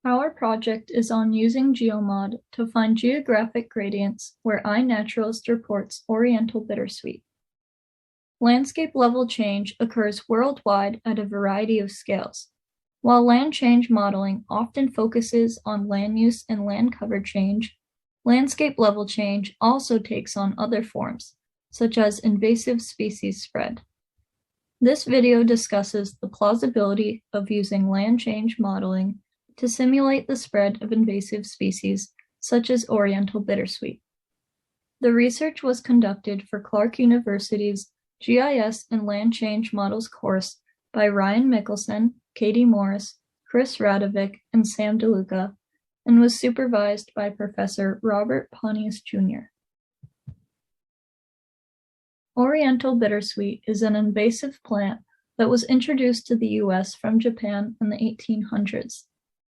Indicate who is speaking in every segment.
Speaker 1: Our project is on using GEOMOD to find geographic gradients where iNaturalist reports Oriental bittersweet. Landscape level change occurs worldwide at a variety of scales. While land change modeling often focuses on land use and land cover change, landscape level change also takes on other forms, such as invasive species spread. This video discusses the plausibility of using land change modeling to simulate the spread of invasive species, such as Oriental bittersweet. The research was conducted for Clark University's GIS and Land Change Models course by Ryan Mickelson, Katie Morris, Chris Radovic, and Sam DeLuca, and was supervised by Professor Robert Pontius Jr. Oriental bittersweet is an invasive plant that was introduced to the U.S. from Japan in the 1800s.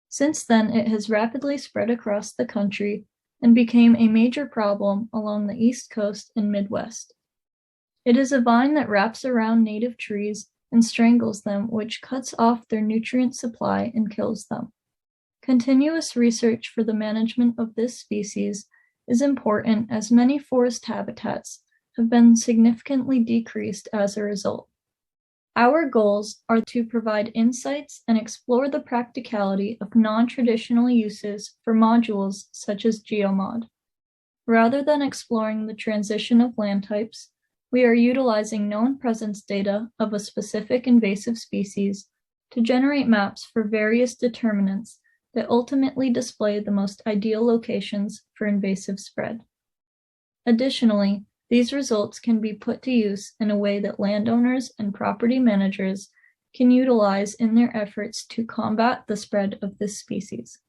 Speaker 1: Since then, it has rapidly spread across the country and became a major problem along the East Coast and Midwest. It is a vine that wraps around native trees and strangles them, which cuts off their nutrient supply and kills them. Continuous research for the management of this species is important as many forest habitats have been significantly decreased as a result. Our goals are to provide insights and explore the practicality of non-traditional uses for modules such as GEOMOD. Rather than exploring the transition of land types, we are utilizing known presence data of a specific invasive species to generate maps for various determinants that ultimately display the most ideal locations for invasive spread. Additionally, these results can be put to use in a way that landowners and property managers can utilize in their efforts to combat the spread of this species.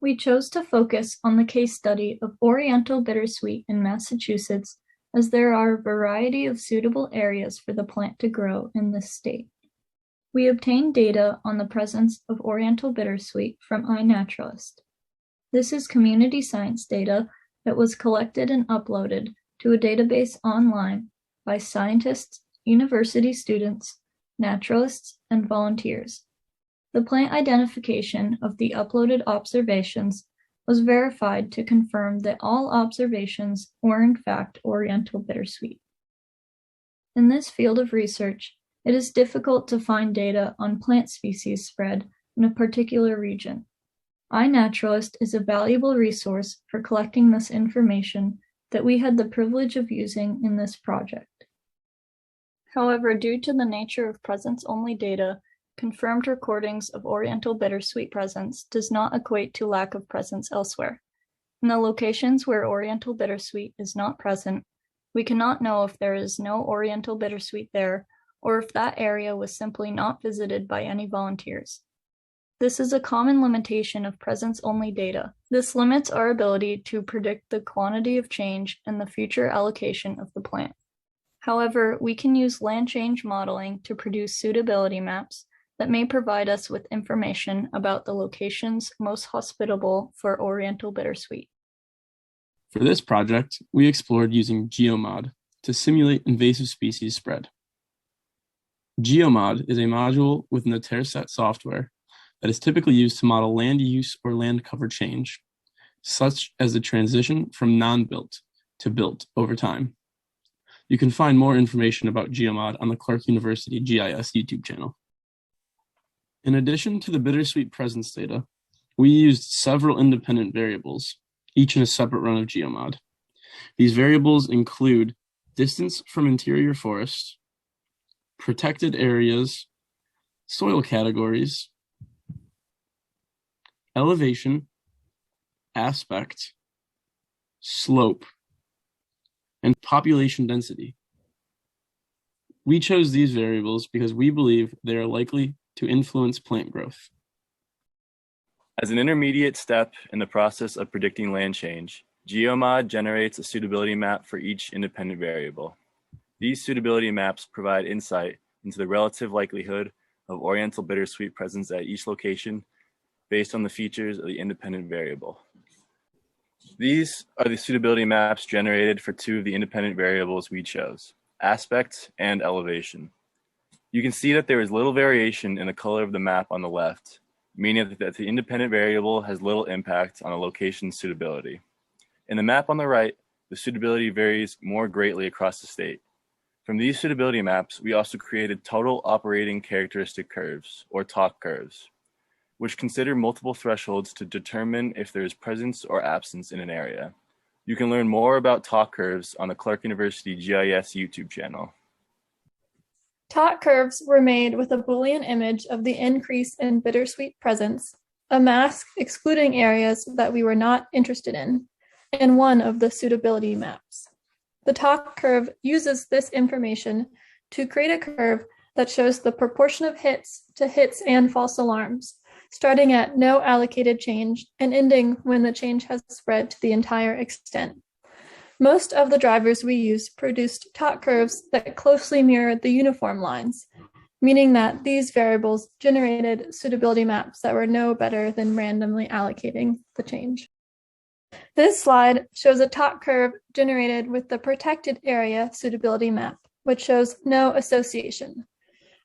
Speaker 1: We chose to focus on the case study of Oriental bittersweet in Massachusetts, as there are a variety of suitable areas for the plant to grow in this state. We obtained data on the presence of Oriental bittersweet from iNaturalist. This is community science data that was collected and uploaded to a database online by scientists, university students, naturalists, and volunteers. The plant identification of the uploaded observations was verified to confirm that all observations were in fact Oriental bittersweet. In this field of research, it is difficult to find data on plant species spread in a particular region. iNaturalist is a valuable resource for collecting this information that we had the privilege of using in this project. However, due to the nature of presence-only data, confirmed recordings of Oriental bittersweet presence does not equate to lack of presence elsewhere. In the locations where Oriental bittersweet is not present, we cannot know if there is no Oriental bittersweet there, or if that area was simply not visited by any volunteers. This is a common limitation of presence-only data. This limits our ability to predict the quantity of change and the future allocation of the plant. However, we can use land change modeling to produce suitability maps that may provide us with information about the locations most hospitable for Oriental bittersweet.
Speaker 2: For this project, we explored using GEOMOD to simulate invasive species spread. GEOMOD is a module within the TerraSet software that is typically used to model land use or land cover change, such as the transition from non-built to built over time. You can find more information about GEOMOD on the Clark University GIS YouTube channel. In addition to the bittersweet presence data, we used several independent variables, each in a separate run of GEOMOD. These variables include distance from interior forest, protected areas, soil categories, elevation, aspect, slope, and population density. We chose these variables because we believe they are likely to influence plant growth.
Speaker 3: As an intermediate step in the process of predicting land change, GEOMOD generates a suitability map for each independent variable. These suitability maps provide insight into the relative likelihood of Oriental bittersweet presence at each location based on the features of the independent variable. These are the suitability maps generated for two of the independent variables we chose, aspect and elevation. You can see that there is little variation in the color of the map on the left, meaning that the independent variable has little impact on a location's suitability. In the map on the right, the suitability varies more greatly across the state. From these suitability maps, we also created total operating characteristic curves, or TOC curves, which consider multiple thresholds to determine if there is presence or absence in an area. You can learn more about TOC curves on the Clark University GIS YouTube channel.
Speaker 1: TOC curves were made with a Boolean image of the increase in bittersweet presence, a mask excluding areas that we were not interested in, and one of the suitability maps. The TOC curve uses this information to create a curve that shows the proportion of hits to hits and false alarms, starting at no allocated change and ending when the change has spread to the entire extent. Most of the drivers we used produced TOC curves that closely mirrored the uniform lines, meaning that these variables generated suitability maps that were no better than randomly allocating the change. This slide shows a TOC curve generated with the protected area suitability map, which shows no association.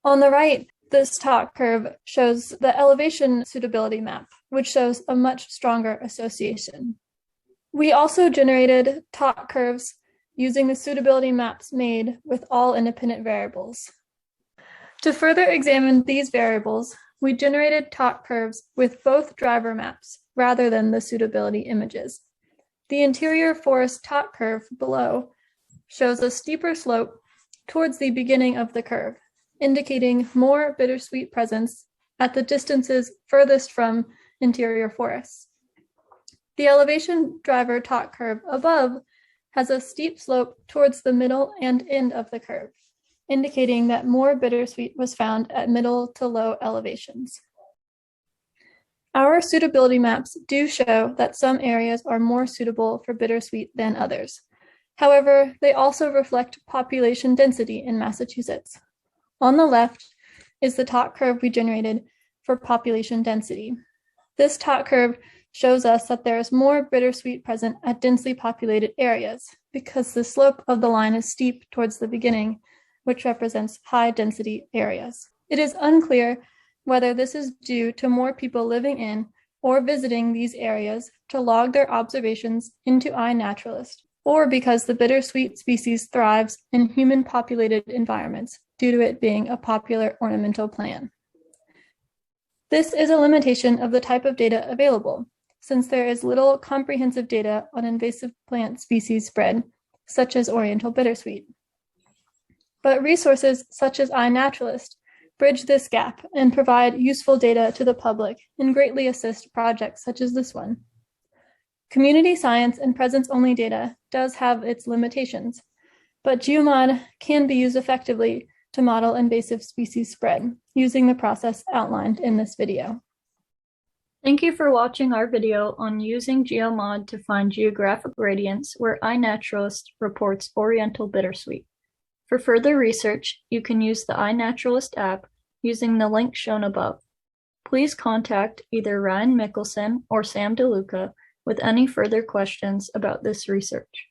Speaker 1: On the right, this TOC curve shows the elevation suitability map, which shows a much stronger association. We also generated TOC curves using the suitability maps made with all independent variables. To further examine these variables, we generated TOC curves with both driver maps rather than the suitability images. The interior forest TOC curve below shows a steeper slope towards the beginning of the curve, indicating more bittersweet presence at the distances furthest from interior forests. The elevation driver TOC curve above has a steep slope towards the middle and end of the curve, indicating that more bittersweet was found at middle to low elevations. Our suitability maps do show that some areas are more suitable for bittersweet than others. However, they also reflect population density in Massachusetts. On the left is the TOC curve we generated for population density. This TOC curve shows us that there is more bittersweet present at densely populated areas because the slope of the line is steep towards the beginning, which represents high density areas. It is unclear whether this is due to more people living in or visiting these areas to log their observations into iNaturalist, or because the bittersweet species thrives in human-populated environments due to it being a popular ornamental plant. This is a limitation of the type of data available, since there is little comprehensive data on invasive plant species spread, such as oriental bittersweet. But resources such as iNaturalist bridge this gap and provide useful data to the public and greatly assist projects such as this one. Community science and presence-only data does have its limitations, but GEOMOD can be used effectively to model invasive species spread using the process outlined in this video. Thank you for watching our video on using GEOMOD to find geographic gradients where iNaturalist reports oriental bittersweet. For further research, you can use the iNaturalist app using the link shown above. Please contact either Ryan Mickelson or Sam DeLuca with any further questions about this research.